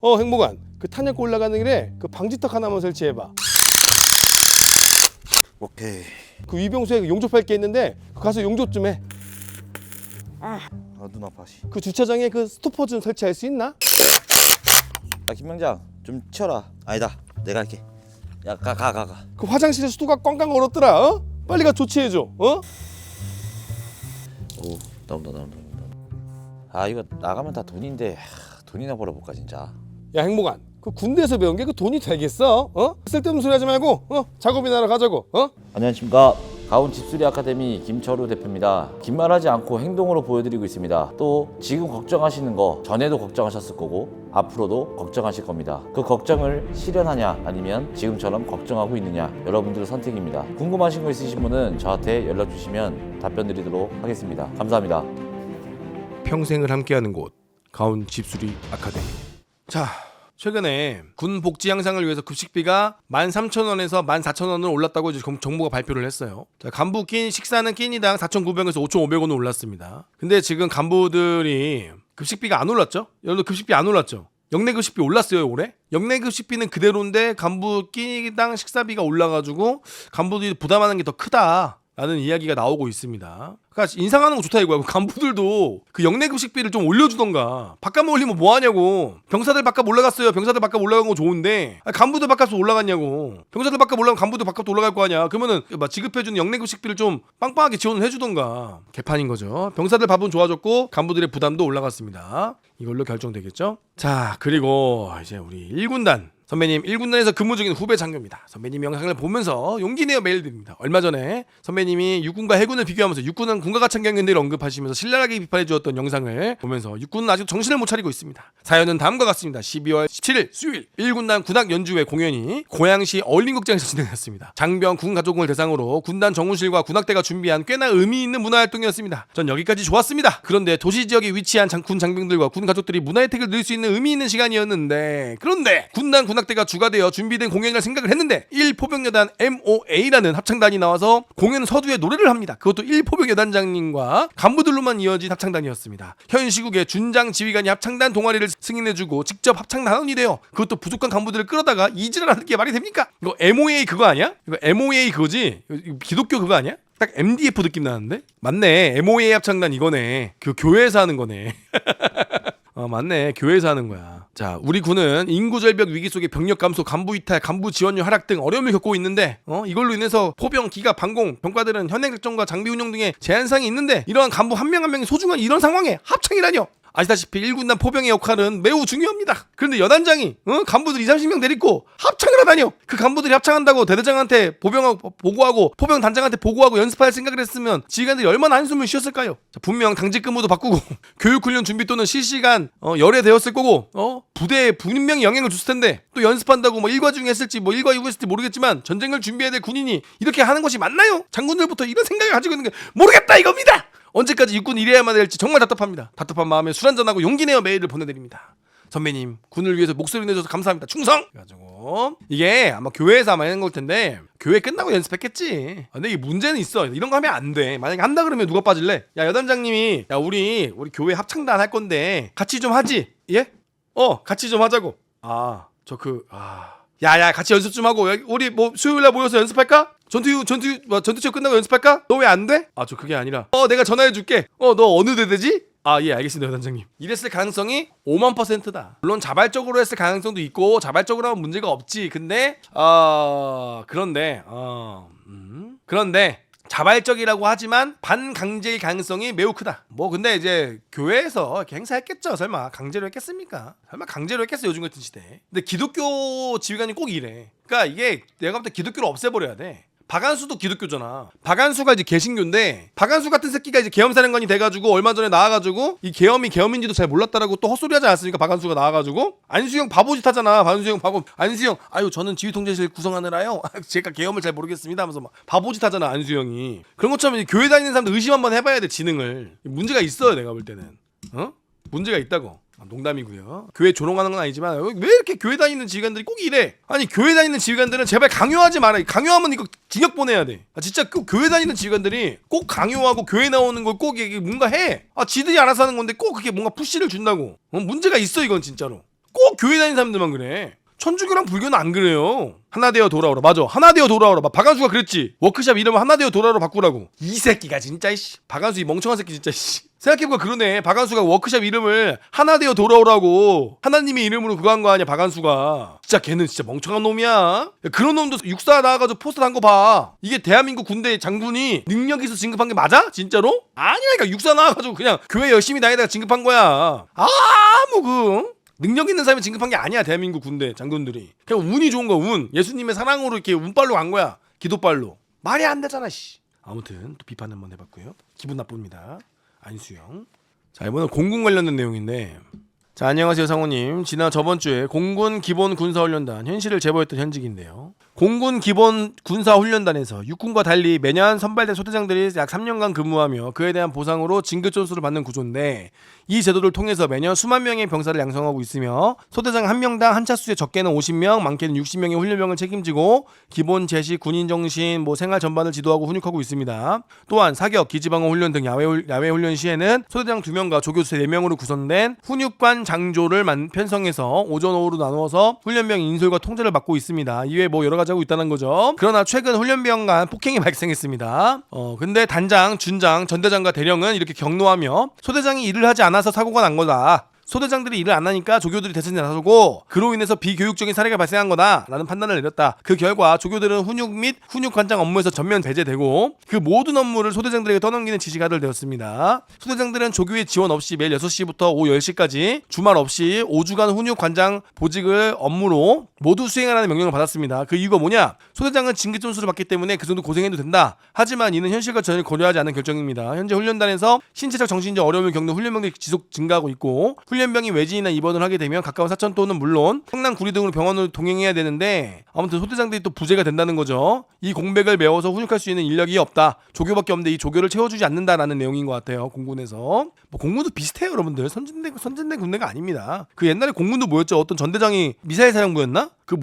행복한 그 탄약고 올라가는 길에 그 방지턱 하나만 설치해봐. 오케이. 그 위병소에 용접할 게 있는데 가서 용접 좀 해. 눈 아파. 씨. 그 주차장에 그 스토퍼 좀 설치할 수 있나? 김명장 좀 치워라. 아니다, 내가 할게. 야, 가. 그 화장실에 수도가 꽝꽝 얼었더라. 빨리 가 조치해줘. 오, 나온다. 아, 이거 나가면 다 돈인데 돈이나 벌어볼까 진짜. 야 행복한 그 군대에서 배운 게 그 돈이 되겠어? 쓸데없는 소리 하지 말고 작업이나 하러 가자고. 안녕하십니까. 가온 집수리 아카데미 김철우 대표입니다. 긴 말하지 않고 행동으로 보여드리고 있습니다. 또 지금 걱정하시는 거 전에도 걱정하셨을 거고 앞으로도 걱정하실 겁니다. 그 걱정을 실현하냐 아니면 지금처럼 걱정하고 있느냐 여러분들의 선택입니다. 궁금하신 거 있으신 분은 저한테 연락 주시면 답변 드리도록 하겠습니다. 감사합니다. 평생을 함께하는 곳 가온 집수리 아카데미. 자, 최근에 군 복지 향상을 위해서 급식비가 13,000원에서 14,000원으로 올랐다고 이제 정부가 발표를 했어요. 자, 간부 식사는 끼니당 4,900원에서 5,500원으로 올랐습니다. 근데 지금 간부들이 급식비가 안 올랐죠? 여러분들 급식비 안 올랐죠? 영내 급식비 올랐어요 올해? 영내 급식비는 그대로인데 간부 끼니당 식사비가 올라가지고 간부들이 부담하는 게 더 크다 라는 이야기가 나오고 있습니다. 그러니까 인상하는 거 좋다 이거야. 간부들도 그 영내급식비를 좀 올려주던가. 밥값 올리면 뭐하냐고. 병사들 밥값 올라갔어요. 병사들 밥값 올라간 거 좋은데 간부들 밥값도 올라갔냐고. 병사들 밥값 올라가면 간부들 밥값도 올라갈 거 아니야. 그러면은 지급해주는 영내급식비를 좀 빵빵하게 지원을 해주던가. 개판인 거죠. 병사들 밥은 좋아졌고 간부들의 부담도 올라갔습니다. 이걸로 결정되겠죠. 자, 그리고 이제 우리 1군단 선배님 1군단에서 근무 중인 후배 장교입니다. 선배님 영상을 보면서 용기 내어 메일 드립니다. 얼마 전에 선배님이 육군과 해군을 비교하면서 육군은 군과 가찬 경연들을 언급하시면서 신랄하게 비판해 주었던 영상을 보면서 육군은 아직 정신을 못 차리고 있습니다. 사연은 다음과 같습니다. 12월 17일 수요일 1군단 군악 연주회 공연이 고양시 어울림극장에서 진행됐습니다. 장병 군 가족을 대상으로 군단 정훈실과 군악대가 준비한 꽤나 의미 있는 문화활동이었습니다. 전 여기까지 좋았습니다. 그런데 도시 지역에 위치한 군 장병들과 군 가족들이 문화 혜택을 누릴 수 있는 의미 있는 시간이었는데 그런데 군단 군악대가 주가되어 준비된 공연이라 생각을 했는데 1포병여단 MOA라는 합창단이 나와서 공연 서두에 노래를 합니다. 그것도 1포병여단장님과 간부들로만 이어진 합창단이었습니다. 현 시국에 준장 지휘관이 합창단 동아리를 승인해주고 직접 합창단원이 돼요. 그것도 부족한 간부들을 끌어다가 이지랄하는 게 말이 됩니까? 이거 MOA 그거 아니야? 이거 MOA 그거지? 이거 기독교 그거 아니야? 딱 MDF 느낌 나는데? 맞네. MOA 합창단 이거네. 그 교회에서 하는 거네. 맞네. 교회에서 하는 거야. 자, 우리 군은 인구 절벽 위기 속에 병력 감소, 간부 이탈, 간부 지원료 하락 등 어려움을 겪고 있는데 이걸로 인해서 포병, 기갑, 방공, 병과들은 현행 작전과 장비 운영 등의 제한사항이 있는데 이러한 간부 한 명 한 명이 소중한 이런 상황에 합창이라뇨. 아시다시피 1군단 포병의 역할은 매우 중요합니다. 그런데 여단장이 간부들 20-30명 데리고 합창을 하다뇨. 그 간부들이 합창한다고 대대장한테 보고하고 포병 단장한테 보고하고 연습할 생각을 했으면 지휘관들이 얼마나 한숨을 쉬었을까요? 자, 분명 당직 근무도 바꾸고 교육훈련 준비 또는 실시간 열애되었을 거고 부대에 분명히 영향을 줬을 텐데 또 연습한다고 일과 중에 했을지 일과 이후 했을지 모르겠지만 전쟁을 준비해야 될 군인이 이렇게 하는 것이 맞나요? 장군들부터 이런 생각을 가지고 있는 게 모르겠다 이겁니다. 언제까지 육군 일해야만 될지 정말 답답합니다. 답답한 마음에 술 한잔하고 용기 내어 메일을 보내드립니다. 선배님 군을 위해서 목소리 내줘서 감사합니다. 충성! 그래가지고 이게 아마 교회에서 아마 하는 걸 텐데 교회 끝나고 연습했겠지. 근데 이게 문제는 있어. 이런 거 하면 안 돼. 만약에 한다 그러면 누가 빠질래? 야 여단장님이 야 우리 교회 합창단 할 건데 같이 좀 하지? 예? 같이 좀 하자고. 야야 같이 연습 좀 하고 우리 수요일날 모여서 연습할까? 전투체육 끝나고 연습할까? 너 왜 안 돼? 저 그게 아니라 내가 전화해줄게. 너 어느 대대지? 예 알겠습니다 여단장님. 이랬을 가능성이 5만%다. 물론 자발적으로 했을 가능성도 있고 자발적으로 하면 문제가 없지. 근데 그런데 자발적이라고 하지만 반강제일 가능성이 매우 크다. 근데 이제 교회에서 이렇게 행사했겠죠. 설마 강제로 했겠습니까? 설마 강제로 했겠어 요즘 같은 시대에. 근데 기독교 지휘관이 꼭 이래. 그러니까 이게 내가 볼 때 기독교를 없애버려야 돼. 박한수도 기독교잖아. 박한수가 이제 개신교인데 박한수 같은 새끼가 이제 계엄사령관이 돼가지고 얼마 전에 나와가지고 이 계엄이 계엄인지도 잘 몰랐다라고 또 헛소리하지 않았습니까? 박한수가 나와가지고 안수영 바보짓 하잖아. 안수영 저는 지휘통제실 구성하느라요 제가 계엄을 잘 모르겠습니다 하면서 막 바보짓 하잖아 안수영이. 그런 것처럼 이제 교회 다니는 사람들 의심 한번 해봐야 돼. 지능을. 문제가 있어요 내가 볼 때는. 문제가 있다고. 농담이고요. 교회 조롱하는 건 아니지만 왜 이렇게 교회 다니는 지휘관들이 꼭 이래? 아니 교회 다니는 지휘관들은 제발 강요하지 마라. 강요하면 이거 징역 보내야 돼. 진짜 교회 다니는 지휘관들이 꼭 강요하고 교회 나오는 걸 꼭 뭔가 해. 지들이 알아서 하는 건데 꼭 그게 뭔가 푸시를 준다고. 문제가 있어 이건 진짜로. 꼭 교회 다니는 사람들만 그래. 천주교랑 불교는 안 그래요. 하나 되어 돌아오라. 맞아. 하나 되어 돌아오라. 막 박한수가 그랬지. 워크샵 이름을 하나 되어 돌아오라 바꾸라고. 이 새끼가 진짜 씨. 박한수 이 멍청한 새끼 진짜 씨. 생각해보니까 그러네. 박한수가 워크샵 이름을 하나 되어 돌아오라고 하나님의 이름으로 그거 한 거 아니야. 박한수가. 진짜 걔는 진짜 멍청한 놈이야. 야, 그런 놈도 육사 나와가지고 포스터 한 거 봐. 이게 대한민국 군대 장군이 능력 있어 진급한 게 맞아? 진짜로? 아니라니까. 육사 나와가지고 그냥 교회 열심히 다니다가 진급한 거야. 아무 능력 있는 사람이 진급한 게 아니야. 대한민국 군대 장군들이. 그냥 운이 좋은 거야. 운. 예수님의 사랑으로 이렇게 운빨로 간 거야. 기도빨로. 말이 안 되잖아 씨. 아무튼 또 비판 한번 해봤고요. 기분 나쁩니다. 안수영. 자, 이번엔 공군 관련된 내용인데, 자, 안녕하세요 상호님. 지난 저번주에 공군 기본 군사훈련단 현실을 제보했던 현직인데요. 공군 기본 군사훈련단에서 육군과 달리 매년 선발된 소대장들이 약 3년간 근무하며 그에 대한 보상으로 진급 점수를 받는 구조인데, 이 제도를 통해서 매년 수만 명의 병사를 양성하고 있으며 소대장 한 명당 한 차수에 적게는 50명, 많게는 60명의 훈련병을 책임지고 기본 제시, 군인 정신, 생활 전반을 지도하고 훈육하고 있습니다. 또한 사격, 기지방어 훈련 등 야외 훈련 시에는 소대장 2명과 조교수 4명으로 구성된 훈육관 장조를 편성해서 오전 오후로 나누어서 훈련병 인솔과 통제를 맡고 있습니다. 이외에 여러 가지 하고 있다는 거죠. 그러나 최근 훈련병 간 폭행이 발생했습니다. 근데 단장, 준장, 전대장과 대령은 이렇게 격노하며 소대장이 일을 하지 않아서 사고가 난 거다. 소대장들이 일을 안 하니까 조교들이 대선에 나서고 그로 인해서 비교육적인 사례가 발생한 거다 라는 판단을 내렸다. 그 결과 조교들은 훈육 및 훈육관장 업무에서 전면 배제되고 그 모든 업무를 소대장들에게 떠넘기는 지시가 하들되었습니다. 소대장들은 조교의 지원 없이 매일 6시부터 오후 10시까지 주말 없이 5주간 훈육관장 보직을 업무로 모두 수행하라는 명령을 받았습니다. 그 이유가 뭐냐? 소대장은 진급 점수를 받기 때문에 그 정도 고생해도 된다. 하지만 이는 현실과 전혀 고려하지 않은 결정입니다. 현재 훈련단에서 신체적 정신적 어려움을 겪는 훈련병들이 지속 증가하고 있고 훈련병이 외진이나 입원을 하게 되면 가까운 사천 또는 물론 성남 구리 등으로 병원으로 동행해야 되는데 아무튼 소대장들이 또 부재가 된다는 거죠. 이 공백을 메워서 훈육할 수 있는 인력이 없다. 조교밖에 없는데 이 조교를 채워주지 않는다라는 내용인 것 같아요. 공군에서. 공군도 비슷해요 여러분들. 선진된 군대가 아닙니다. 그 옛날에 공군도 뭐였죠? 어떤 전대장이 미사일 사령부였나? 그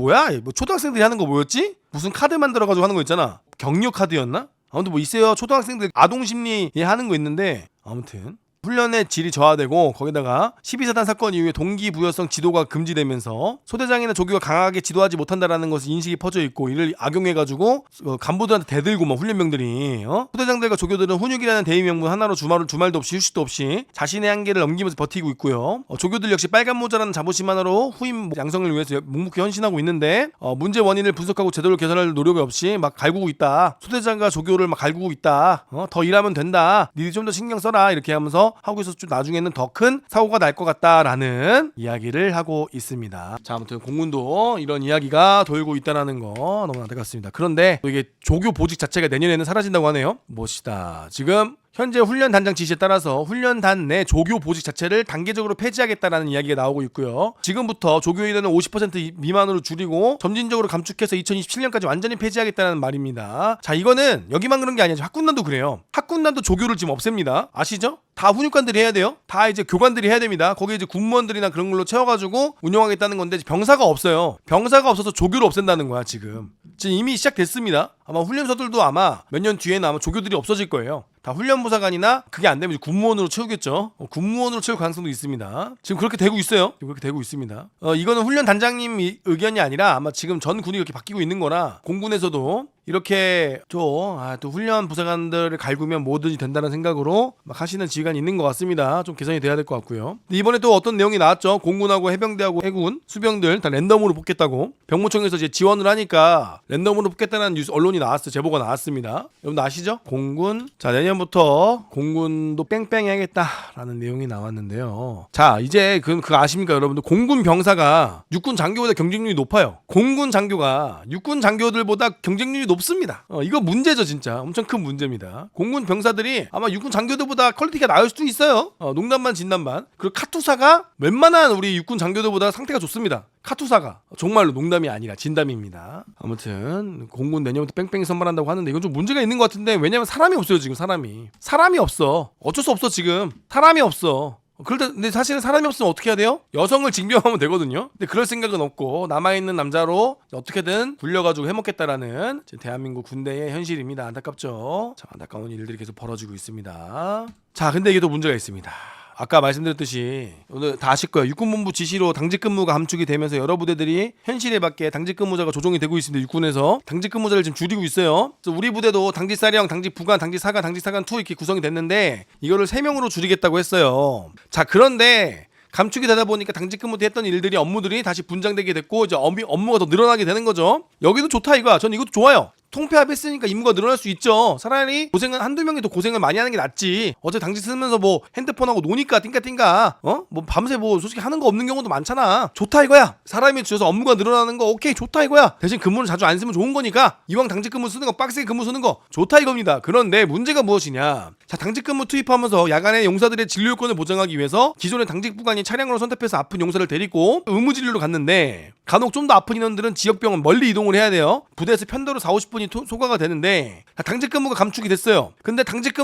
초등학생들이 하는 거 뭐였지? 무슨 카드 만들어가지고 하는 거 있잖아. 격려 카드였나? 아무튼 있어요. 초등학생들 아동심리 하는 거 있는데 아무튼 훈련의 질이 저하되고 거기다가 12사단 사건 이후에 동기부여성 지도가 금지되면서 소대장이나 조교가 강하게 지도하지 못한다라는 것을 인식이 퍼져 있고 이를 악용해가지고 간부들한테 대들고 훈련병들이 소대장들과 조교들은 훈육이라는 대의 명분 하나로 주말도 없이 휴식도 없이 자신의 한계를 넘기면서 버티고 있고요. 조교들 역시 빨간 모자라는 자부심 하나로 후임 양성을 위해서 묵묵히 헌신하고 있는데 문제 원인을 분석하고 제도를 개선할 노력이 없이 막 갈구고 있다. 소대장과 조교를 막 갈구고 있다. 더 일하면 된다. 니들이 좀 더 신경 써라. 이렇게 하면서 하고 있어서 좀 나중에는 더 큰 사고가 날 것 같다라는 이야기를 하고 있습니다. 자, 아무튼 공군도 이런 이야기가 돌고 있다라는 거 너무 안타깝습니다. 그런데 또 이게 조교 보직 자체가 내년에는 사라진다고 하네요. 멋있다. 지금 현재 훈련단장 지시에 따라서 훈련단 내 조교 보직 자체를 단계적으로 폐지하겠다라는 이야기가 나오고 있고요. 지금부터 조교 인원을 50% 미만으로 줄이고 점진적으로 감축해서 2027년까지 완전히 폐지하겠다는 말입니다. 자, 이거는 여기만 그런 게 아니죠. 학군단도 그래요. 학군단도 조교를 지금 없앱니다. 아시죠? 다 훈육관들이 해야 돼요. 다 이제 교관들이 해야 됩니다. 거기에 이제 군무원들이나 그런 걸로 채워가지고 운영하겠다는 건데 병사가 없어요. 병사가 없어서 조교를 없앤다는 거야 지금 이미 시작됐습니다. 아마 훈련소들도 아마 몇 년 뒤에는 아마 조교들이 없어질 거예요. 다 훈련부사관이나 그게 안 되면 이제 군무원으로 채우겠죠. 군무원으로 채울 가능성도 있습니다. 지금 그렇게 되고 있어요. 그렇게 되고 있습니다. 이거는 훈련단장님 의견이 아니라 아마 지금 전 군이 이렇게 바뀌고 있는 거라 공군에서도 이렇게 또 훈련 부사관들을 갈구면 뭐든지 된다는 생각으로 막 하시는 지휘관이 있는 것 같습니다. 좀 개선이 돼야 될 것 같고요. 근데 이번에 또 어떤 내용이 나왔죠. 공군하고 해병대하고 해군 수병들 다 랜덤으로 뽑겠다고 병무청에서 이제 지원을 하니까 랜덤으로 뽑겠다는 뉴스 언론이 나왔어요. 제보가 나왔습니다. 여러분 아시죠? 공군 자 내년부터 공군도 뺑뺑 해야겠다라는 내용이 나왔는데요. 자 이제 그거 아십니까 여러분들? 공군 병사가 육군 장교보다 경쟁률이 높아요. 공군 장교가 육군 장교들보다 경쟁률이 높습니다. 이거 문제죠 진짜. 엄청 큰 문제입니다. 공군 병사들이 아마 육군 장교들보다 퀄리티가 나을 수도 있어요. 농담반 진담반. 그리고 카투사가 웬만한 우리 육군 장교들보다 상태가 좋습니다. 카투사가 정말로 농담이 아니라 진담입니다. 아무튼 공군 내년부터 뺑뺑이 선발한다고 하는데 이건 좀 문제가 있는 것 같은데 왜냐면 사람이 없어요 지금. 사람이 없어. 어쩔 수 없어 지금. 사람이 없어. 근데 사실은 사람이 없으면 어떻게 해야 돼요? 여성을 징병하면 되거든요. 근데 그럴 생각은 없고 남아있는 남자로 어떻게든 굴려가지고 해먹겠다라는 대한민국 군대의 현실입니다. 안타깝죠? 참 안타까운 일들이 계속 벌어지고 있습니다. 자 근데 이게 또 문제가 있습니다. 아까 말씀드렸듯이 오늘 다 아실 거예요. 육군본부 지시로 당직 근무가 감축이 되면서 여러 부대들이 현실에 맞게 당직 근무자가 조정이 되고 있습니다. 육군에서 당직 근무자를 지금 줄이고 있어요. 그래서 우리 부대도 당직 사령, 당직 부관, 당직 사관, 당직 사관 2 이렇게 구성이 됐는데 이거를 3명으로 줄이겠다고 했어요. 자, 그런데 감축이 되다 보니까 당직 근무 때 했던 일들이 업무들이 다시 분장되게 됐고 이제 업무가 더 늘어나게 되는 거죠. 여기도 좋다 이거야. 전 이것도 좋아요. 통폐합했으니까 임무가 늘어날 수 있죠. 차라리 고생은 한두 명이 더 고생을 많이 하는 게 낫지. 어제 당직 쓰면서 뭐 핸드폰하고 노니까 띵까띵까 뭐 밤새 뭐 솔직히 하는 거 없는 경우도 많잖아. 좋다 이거야. 사람이 줄여서 업무가 늘어나는 거 오케이 좋다 이거야. 대신 근무를 자주 안 쓰면 좋은 거니까 이왕 당직 근무 쓰는 거 빡세게 근무 쓰는 거 좋다 이겁니다. 그런데 문제가 무엇이냐. 자, 당직 근무 투입하면서 야간에 용사들의 진료 요건을 보장하기 위해서 기존의 당직 부관이 차량으로 선택해서 아픈 용사를 데리고 의무 진료를 갔는데 간혹 좀 더 아픈 인원들은 지역병원 멀리 이동을 해야 돼요. 부대에서 편도로 40-50분이 소가가 되는데 당직 근무가 감축이 됐어요. 근데 당직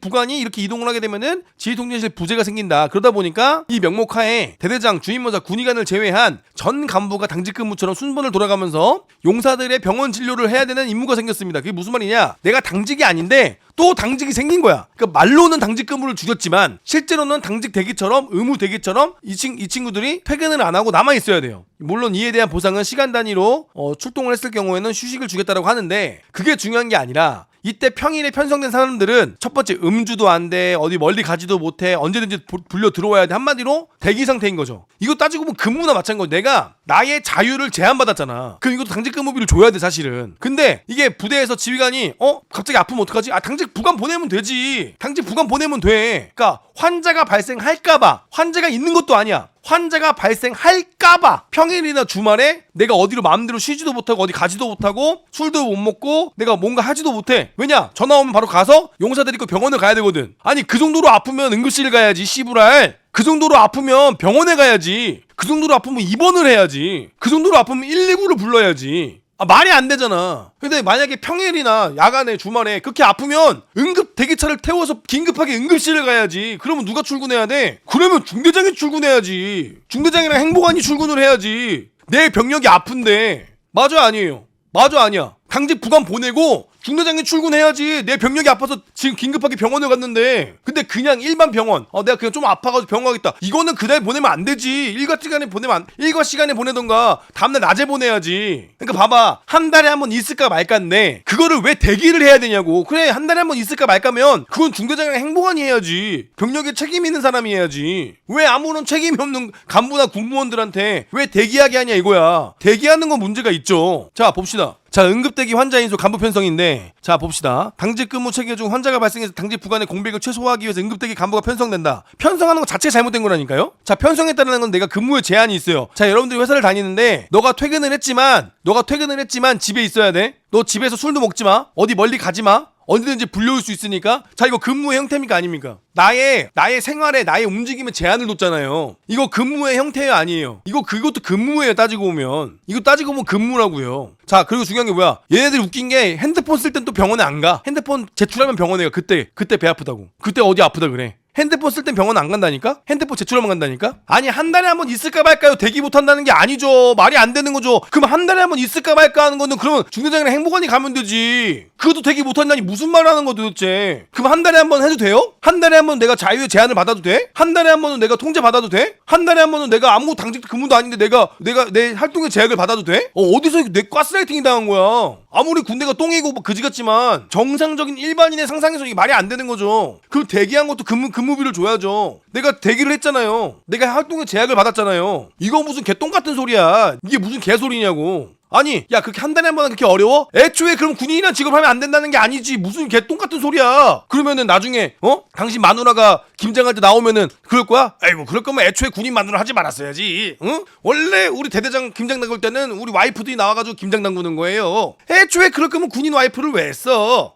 부관이 이렇게 이동을 하게 되면은 지휘통제실 부재가 생긴다. 그러다 보니까 이 명목하에 대대장, 주임모사, 군의관을 제외한 전 간부가 당직 근무처럼 순번을 돌아가면서 용사들의 병원 진료를 해야 되는 임무가 생겼습니다. 그게 무슨 말이냐? 내가 당직이 아닌데 또 당직이 생긴 거야. 그러니까 말로는 당직 근무를 줄였지만 실제로는 당직 대기처럼 의무 대기처럼 이 친구들이 퇴근을 안 하고 남아 있어야 돼요. 물론 이에 대한 보상은 시간 단위로 출동을 했을 경우에는 휴식을 주겠다라고 하는데 그게 중요한 게 아니라 이때 평일에 편성된 사람들은 첫 번째 음주도 안 돼, 어디 멀리 가지도 못해, 언제든지 불려 들어와야 돼. 한마디로 대기 상태인 거죠. 이거 따지고 보면 근무나 마찬가지. 내가 나의 자유를 제한받았잖아. 그럼 이것도 당직 근무비를 줘야 돼 사실은. 근데 이게 부대에서 지휘관이 갑자기 아프면 어떡하지? 당직 부관 보내면 되지. 당직 부관 보내면 돼. 그러니까 환자가 발생할까봐. 환자가 있는 것도 아니야. 환자가 발생할까봐 평일이나 주말에 내가 어디로 마음대로 쉬지도 못하고 어디 가지도 못하고 술도 못 먹고 내가 뭔가 하지도 못해. 왜냐? 전화 오면 바로 가서 용사 데리고 병원을 가야 되거든. 아니 그 정도로 아프면 응급실 가야지 씨부랄. 그 정도로 아프면 병원에 가야지. 그 정도로 아프면 입원을 해야지. 그 정도로 아프면 119를 불러야지. 말이 안 되잖아. 근데 만약에 평일이나 야간에 주말에 그렇게 아프면 응급 대기차를 태워서 긴급하게 응급실을 가야지. 그러면 누가 출근해야 돼? 그러면 중대장이 출근해야지. 중대장이랑 행보관이 출근을 해야지. 내 병력이 아픈데. 맞아 아니에요? 맞아 아니야? 당직 부관 보내고 중대장이 출근해야지. 내 병력이 아파서 지금 긴급하게 병원을 갔는데 근데 그냥 일반 병원 내가 그냥 좀 아파가지고 병원 가겠다. 이거는 그날 보내면 안 되지. 일과 시간에 보내던가 다음날 낮에 보내야지. 그러니까 봐봐. 한 달에 한 번 있을까 말까인데 그거를 왜 대기를 해야 되냐고. 그래 한 달에 한 번 있을까 말까면 그건 중대장이랑 행보관이 해야지. 병력에 책임 있는 사람이 해야지. 왜 아무런 책임이 없는 간부나 군무원들한테 왜 대기하게 하냐 이거야. 대기하는 건 문제가 있죠. 자 봅시다. 자, 응급대기 환자 인수 간부 편성인데 자 봅시다. 당직 근무 체계 중 환자가 발생해서 당직 부관의 공백을 최소화하기 위해서 응급대기 간부가 편성된다. 편성하는 거 자체가 잘못된 거라니까요. 자, 편성했다는 건 내가 근무에 제한이 있어요. 자, 여러분들이 회사를 다니는데 너가 퇴근을 했지만 집에 있어야 돼. 너 집에서 술도 먹지 마. 어디 멀리 가지 마. 언제든지 불려올 수 있으니까. 자, 이거 근무의 형태입니까 아닙니까? 나의 생활에 나의 움직임에 제한을 뒀잖아요. 이거 근무의 형태예요 아니에요? 그것도 근무예요. 따지고 보면 이거 따지고 보면 근무라고요. 자, 그리고 중요한 게 뭐야? 얘네들 웃긴 게 핸드폰 쓸 땐 또 병원에 안 가. 핸드폰 제출하면 병원에 가. 그때 배 아프다고. 그때 어디 아프다 그래. 핸드폰 쓸 땐 병원 안 간다니까? 핸드폰 제출하면 간다니까? 아니 한 달에 한 번 있을까 말까요? 대기 못한다는 게 아니죠. 말이 안 되는 거죠. 그럼 한 달에 한 번 있을까 말까 하는 거는 그러면 중대장이랑 행보관이 가면 되지. 그것도 대기 못한다니 무슨 말 하는 거 도대체. 그럼 한 달에 한 번 해도 돼요? 한 달에 한 번 내가 자유의 제한을 받아도 돼? 한 달에 한 번은 내가 통제 받아도 돼? 한 달에 한 번은 내가 아무 당직 근무도 아닌데 내가 내 활동의 제약을 받아도 돼? 어디서 내 가스라이팅이 당한 거야? 아무리 군대가 똥이고 그지 같지만 정상적인 일반인의 상상에서 이게 말이 안 되는 거죠. 그럼 대기한 것도 근무비를 줘야죠. 내가 대기를 했잖아요. 내가 활동의 제약을 받았잖아요. 이거 무슨 개똥 같은 소리야. 이게 무슨 개소리냐고. 아니 야 그렇게 한 달에 한 번 그렇게 어려워? 애초에 그럼 군인이란 직업을 하면 안 된다는 게 아니지. 무슨 개똥 같은 소리야. 그러면은 나중에 당신 마누라가 김장할 때 나오면은 그럴 거야? 아이고 그럴 거면 애초에 군인 마누라 하지 말았어야지. 응? 원래 우리 대대장 김장 담글 때는 우리 와이프들이 나와가지고 김장 담그는 거예요. 애초에 그럴 거면 군인 와이프를 왜 했어?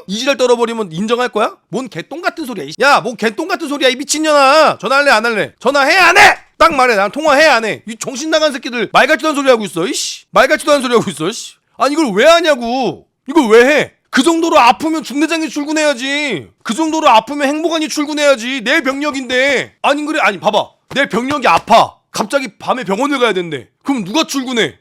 이지랄 떨어버리면 인정할 거야? 뭔 개똥 같은 소리야. 야 뭔 개똥 같은 소리야 이 미친년아. 전화할래 안 할래? 전화해 안 해? 딱 말해. 난 통화해 안 해? 이 정신 나간 새끼들 말 같지도 않은 소리 하고 있어. 이씨. 말 같지도 않은 소리 하고 있어. 이씨. 아니 이걸 왜 하냐고. 이걸 왜 해? 그 정도로 아프면 중대장이 출근해야지. 그 정도로 아프면 행보관이 출근해야지. 내 병력인데. 아니 그래. 아니 봐봐. 내 병력이 아파. 갑자기 밤에 병원을 가야 된대. 그럼 누가 출근해?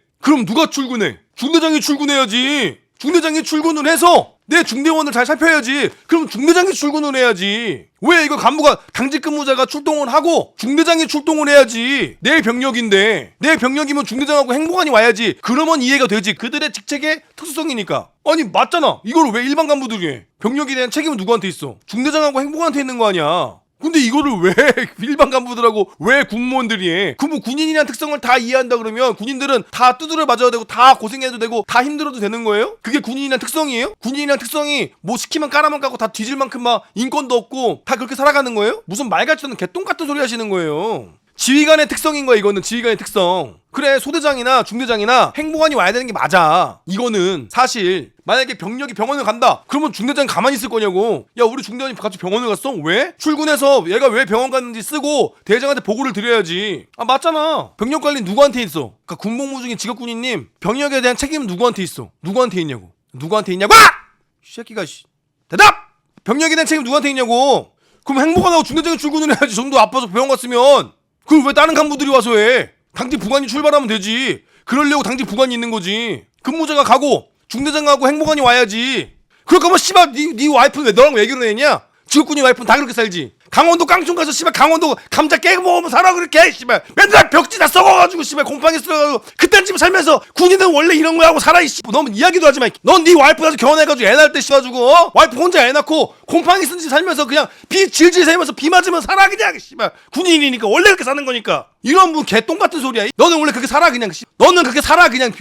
중대장이 출근해야지. 중대장이 출근을 해서 내 중대원을 잘 살펴야지. 그럼 중대장이 출근을 해야지. 왜 이거 간부가 당직 근무자가 출동을 하고 중대장이 출동을 해야지. 내 병력인데 내 병력이면 중대장하고 행보관이 와야지. 그러면 이해가 되지. 그들의 직책의 특수성이니까. 아니 맞잖아. 이걸 왜 일반 간부들이 해? 병력에 대한 책임은 누구한테 있어? 중대장하고 행보관한테 있는 거 아니야. 근데 이거를 왜 일반 간부들하고 왜 군무원들이 해? 그럼 군인이라는 특성을 다 이해한다 그러면 군인들은 다 두드려 맞아야 되고 다 고생해도 되고 다 힘들어도 되는 거예요? 그게 군인이라는 특성이에요? 군인이라는 특성이 뭐 시키면 까라만 까고 다 뒤질 만큼 막 인권도 없고 다 그렇게 살아가는 거예요? 무슨 말 같지 않은 개똥 같은 소리 하시는 거예요. 지휘관의 특성인 거야. 이거는 지휘관의 특성. 그래 소대장이나 중대장이나 행보관이 와야 되는 게 맞아. 이거는 사실 만약에 병력이 병원을 간다 그러면 중대장이 가만히 있을 거냐고. 야 우리 중대장이 같이 병원을 갔어? 왜? 출근해서 얘가 왜 병원 갔는지 쓰고 대장한테 보고를 드려야지. 아 맞잖아. 병력 관리 누구한테 있어? 그러니까 군복무 중인 직업군인님 병력에 대한 책임은 누구한테 있어? 누구한테 있냐고. 누구한테 있냐고? 이 새끼가 대답! 병력에 대한 책임 누구한테 있냐고. 그럼 행보관하고 중대장이 출근을 해야지. 정도 아파서 병원 갔으면. 그걸 왜 다른 간부들이 와서 해? 당직 부관이 출발하면 되지. 그러려고 당직 부관이 있는 거지. 근무자가 가고 중대장하고 행보관이 와야지. 그럴 거면 씨발 네 와이프는 왜 너랑 왜 결혼했냐? 직업군인 와이프는 다 그렇게 살지. 강원도 깡총 가서 씨발 강원도 감자 깨고 먹으면 살아 그렇게 씨발 맨날 벽지 다 썩어가지고 씨발 곰팡이 쓸어가지고 그딴 집에 살면서 군인은 원래 이런 거야 하고 살아 이 씨발. 너는 이야기도 하지 마. 넌 네 와이프 가서 결혼해가지고 애 낳을 때 씨가지고 와이프 혼자 애 낳고 곰팡이 쓴 집 살면서 그냥 비 질질 새면서 비 맞으면 살아 그냥 씨발. 군인이니까 원래 그렇게 사는 거니까. 이런 뭐 개똥 같은 소리야. 너는 원래 그렇게 살아 그냥. 너는 그렇게 살아 그냥.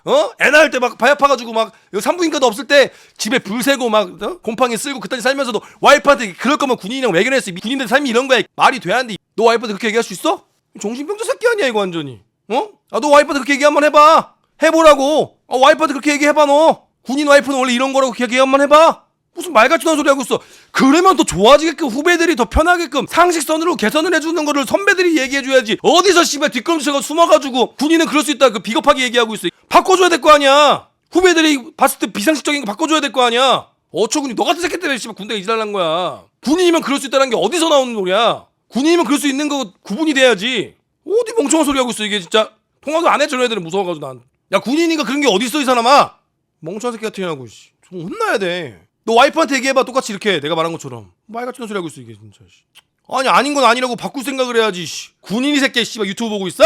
애 낳을 때 막 발 아파가지고 막 산부인과도 없을 때 집에 불 새고 막 곰팡이 쓸고 그딴 집 살면서도 와이프한테 그럴 거면 군인이랑 왜 결혼했어? 군인들 삶이 이런 거야. 말이 돼 안 돼? 너 와이프한테 그렇게 얘기할 수 있어? 정신병자 새끼 아니야 이거 완전히. 아 너 와이프한테 그렇게 얘기 한번 해봐. 해보라고. 와이프한테 그렇게 얘기해봐 너. 군인 와이프는 원래 이런 거라고 얘기 한번 해봐. 무슨 말 같지도 않은 소리 하고 있어. 그러면 더 좋아지게끔 후배들이 더 편하게끔 상식선으로 개선을 해주는 거를 선배들이 얘기해줘야지. 어디서 씨발 뒷걸음치가 숨어가지고 군인은 그럴 수 있다 그 비겁하게 얘기하고 있어. 바꿔줘야 될 거 아니야. 후배들이 봤을 때 비상식적인 거 바꿔줘야 될 거 아니야. 어처구니 너 같은 새끼 때문에 씨발 군대가 이질난 거야. 군인이면 그럴 수 있다는 게 어디서 나오는 소리야. 군인이면 그럴 수 있는 거 구분이 돼야지. 어디 멍청한 소리 하고 있어 이게 진짜. 통화도 안 해 저런 애들은 무서워가지고 난. 야 군인이니까 그런 게 어딨어 이 사람아. 멍청한 새끼 같은 년하고 좀 혼나야 돼. 너 와이프한테 얘기해봐. 똑같이 이렇게 내가 말한 것처럼. 말 같은 소리 하고 있어 이게 진짜. 아니 아닌 건 아니라고 바꿀 생각을 해야지. 군인이 새끼야 씨발 유튜브 보고 있어?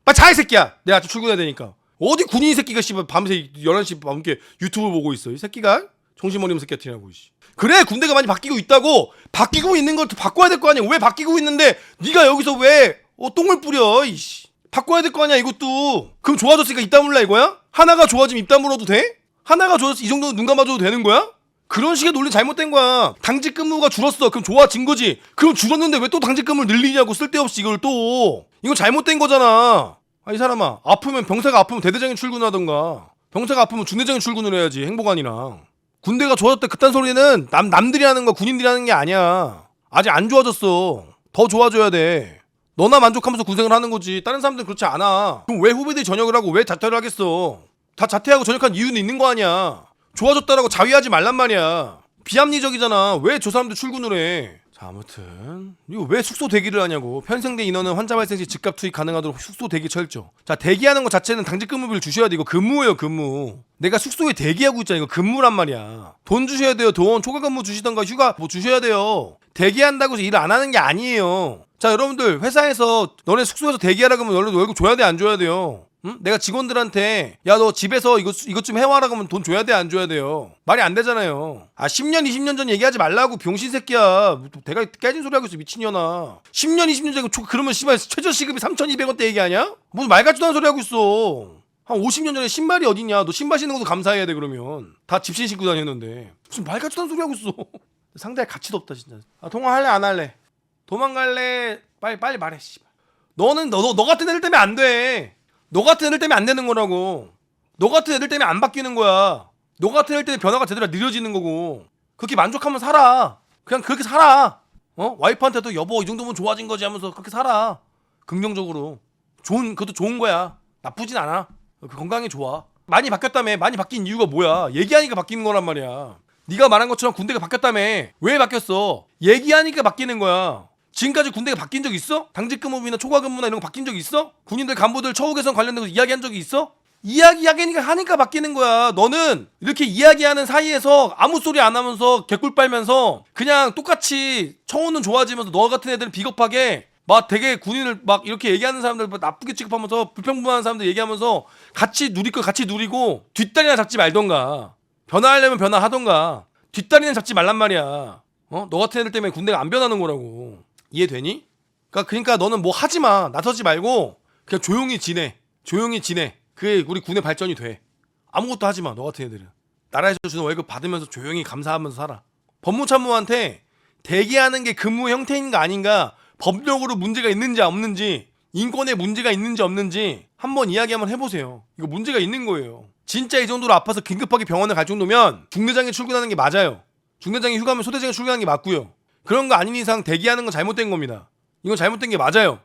빨리 자 이 새끼야. 내가 아침 출근해야 되니까. 어디 군인이 새끼가 씨발 밤새 11시 밤께 유튜브 보고 있어 이 새끼가. 정신머리 없는 새끼 같은 년하고. 그래 군대가 많이 바뀌고 있다고. 바뀌고 있는 걸 바꿔야 될 거 아니야. 왜 바뀌고 있는데 네가 여기서 왜 똥을 뿌려 이씨. 바꿔야 될 거 아니야 이것도. 그럼 좋아졌으니까 입 다물라 이거야? 하나가 좋아지면 입 다물어도 돼? 하나가 좋아졌어 이 정도는 눈 감아줘도 되는 거야? 그런 식의 논리 잘못된 거야. 당직 근무가 줄었어. 그럼 좋아진 거지. 그럼 줄었는데 왜 또 당직 근무를 늘리냐고 쓸데없이 이걸 또. 이거 잘못된 거잖아. 아 이 사람아 아프면 병사가 아프면 대대장이 출근하던가 병사가 아프면 중대장이 출근을 해야지 행보관이랑. 군대가 좋아졌다 그딴 소리는 남들이 하는 거 군인들이 하는 게 아니야. 아직 안 좋아졌어. 더 좋아져야 돼. 너나 만족하면서 군생을 하는 거지. 다른 사람들은 그렇지 않아. 그럼 왜 후배들이 전역을 하고 왜 자퇴를 하겠어? 다 자퇴하고 전역한 이유는 있는 거 아니야. 좋아졌다라고 자위하지 말란 말이야. 비합리적이잖아. 왜 저 사람들 출근을 해? 자 아무튼 이거 왜 숙소 대기를 하냐고. 편성대 인원은 환자 발생 시 즉각 투입 가능하도록 숙소 대기 철저. 자 대기하는 것 자체는 당직 근무비를 주셔야 돼. 이거 근무예요 근무. 내가 숙소에 대기하고 있잖아. 이거 근무란 말이야. 돈 주셔야 돼요. 돈 초과 근무 주시던가 휴가 뭐 주셔야 돼요. 대기한다고 해서 일을 안 하는 게 아니에요. 자 여러분들 회사에서 너네 숙소에서 대기하라 그러면 너네 월급 줘야 돼 안 줘야 돼요? 응? 내가 직원들한테 야 너 집에서 이것 좀 해와라 그러면 돈 줘야 돼 안 줘야 돼요? 말이 안 되잖아요. 아 10년 20년 전 얘기하지 말라고 병신 새끼야. 내가 깨진 소리 하고 있어 미친년아. 10년 20년 전 그러면 씨발 최저 시급이 3,200원대 얘기하냐? 무슨 말 같지도 않은 소리 하고 있어. 한 50년 전에 신발이 어딨냐. 너 신발 신는 것도 감사해야 돼 그러면. 다 집신 신고 다녔는데 무슨 말 같지도 않은 소리 하고 있어. 상대할 가치도 없다 진짜. 아 통화할래 안 할래? 도망갈래? 빨리 말해 씨발. 너는 너 같은 애들 때문에 안 돼. 너 같은 애들 때문에 안 되는 거라고. 너 같은 애들 때문에 안 바뀌는 거야. 너 같은 애들 때문에 변화가 제대로 느려지는 거고. 그렇게 만족하면 살아. 그냥 그렇게 살아. 와이프한테도 여보 이 정도면 좋아진 거지 하면서 그렇게 살아. 긍정적으로. 그것도 좋은 거야. 나쁘진 않아. 건강에 좋아. 많이 바뀌었다며. 많이 바뀐 이유가 뭐야? 얘기하니까 바뀌는 거란 말이야. 네가 말한 것처럼 군대가 바뀌었다며. 왜 바뀌었어? 얘기하니까 바뀌는 거야. 지금까지 군대가 바뀐 적 있어? 당직 근무비나 초과 근무나 이런 거 바뀐 적 있어? 군인들 간부들 처우 개선 관련된 거 이야기한 적이 있어? 이야기하니까 하니까 바뀌는 거야. 너는 이렇게 이야기하는 사이에서 아무 소리 안 하면서 개꿀 빨면서 그냥 똑같이 청혼은 좋아지면서 너 같은 애들은 비겁하게 막 되게 군인을 막 이렇게 얘기하는 사람들 막 나쁘게 취급하면서 불평불만하는 사람들 얘기하면서 같이 누릴 거 같이 누리고 뒷다리나 잡지 말던가. 변화하려면 변화하던가. 뒷다리는 잡지 말란 말이야. 너 같은 애들 때문에 군대가 안 변하는 거라고. 이해되니? 그러니까 너는 뭐 하지 마. 나서지 말고 그냥 조용히 지내. 조용히 지내. 그게 우리 군의 발전이 돼. 아무것도 하지 마. 너 같은 애들은. 나라에서 주는 월급 받으면서 조용히 감사하면서 살아. 법무참모한테 대기하는 게 근무 형태인가 아닌가, 법적으로 문제가 있는지 없는지, 인권에 문제가 있는지 없는지 한번 이야기 한번 해보세요. 이거 문제가 있는 거예요. 진짜 이 정도로 아파서 긴급하게 병원에 갈 정도면 중대장이 출근하는 게 맞아요. 중대장이 휴가면 소대장이 출근하는 게 맞고요. 그런 거 아닌 이상 대기하는 건 잘못된 겁니다. 이건 잘못된 게 맞아요.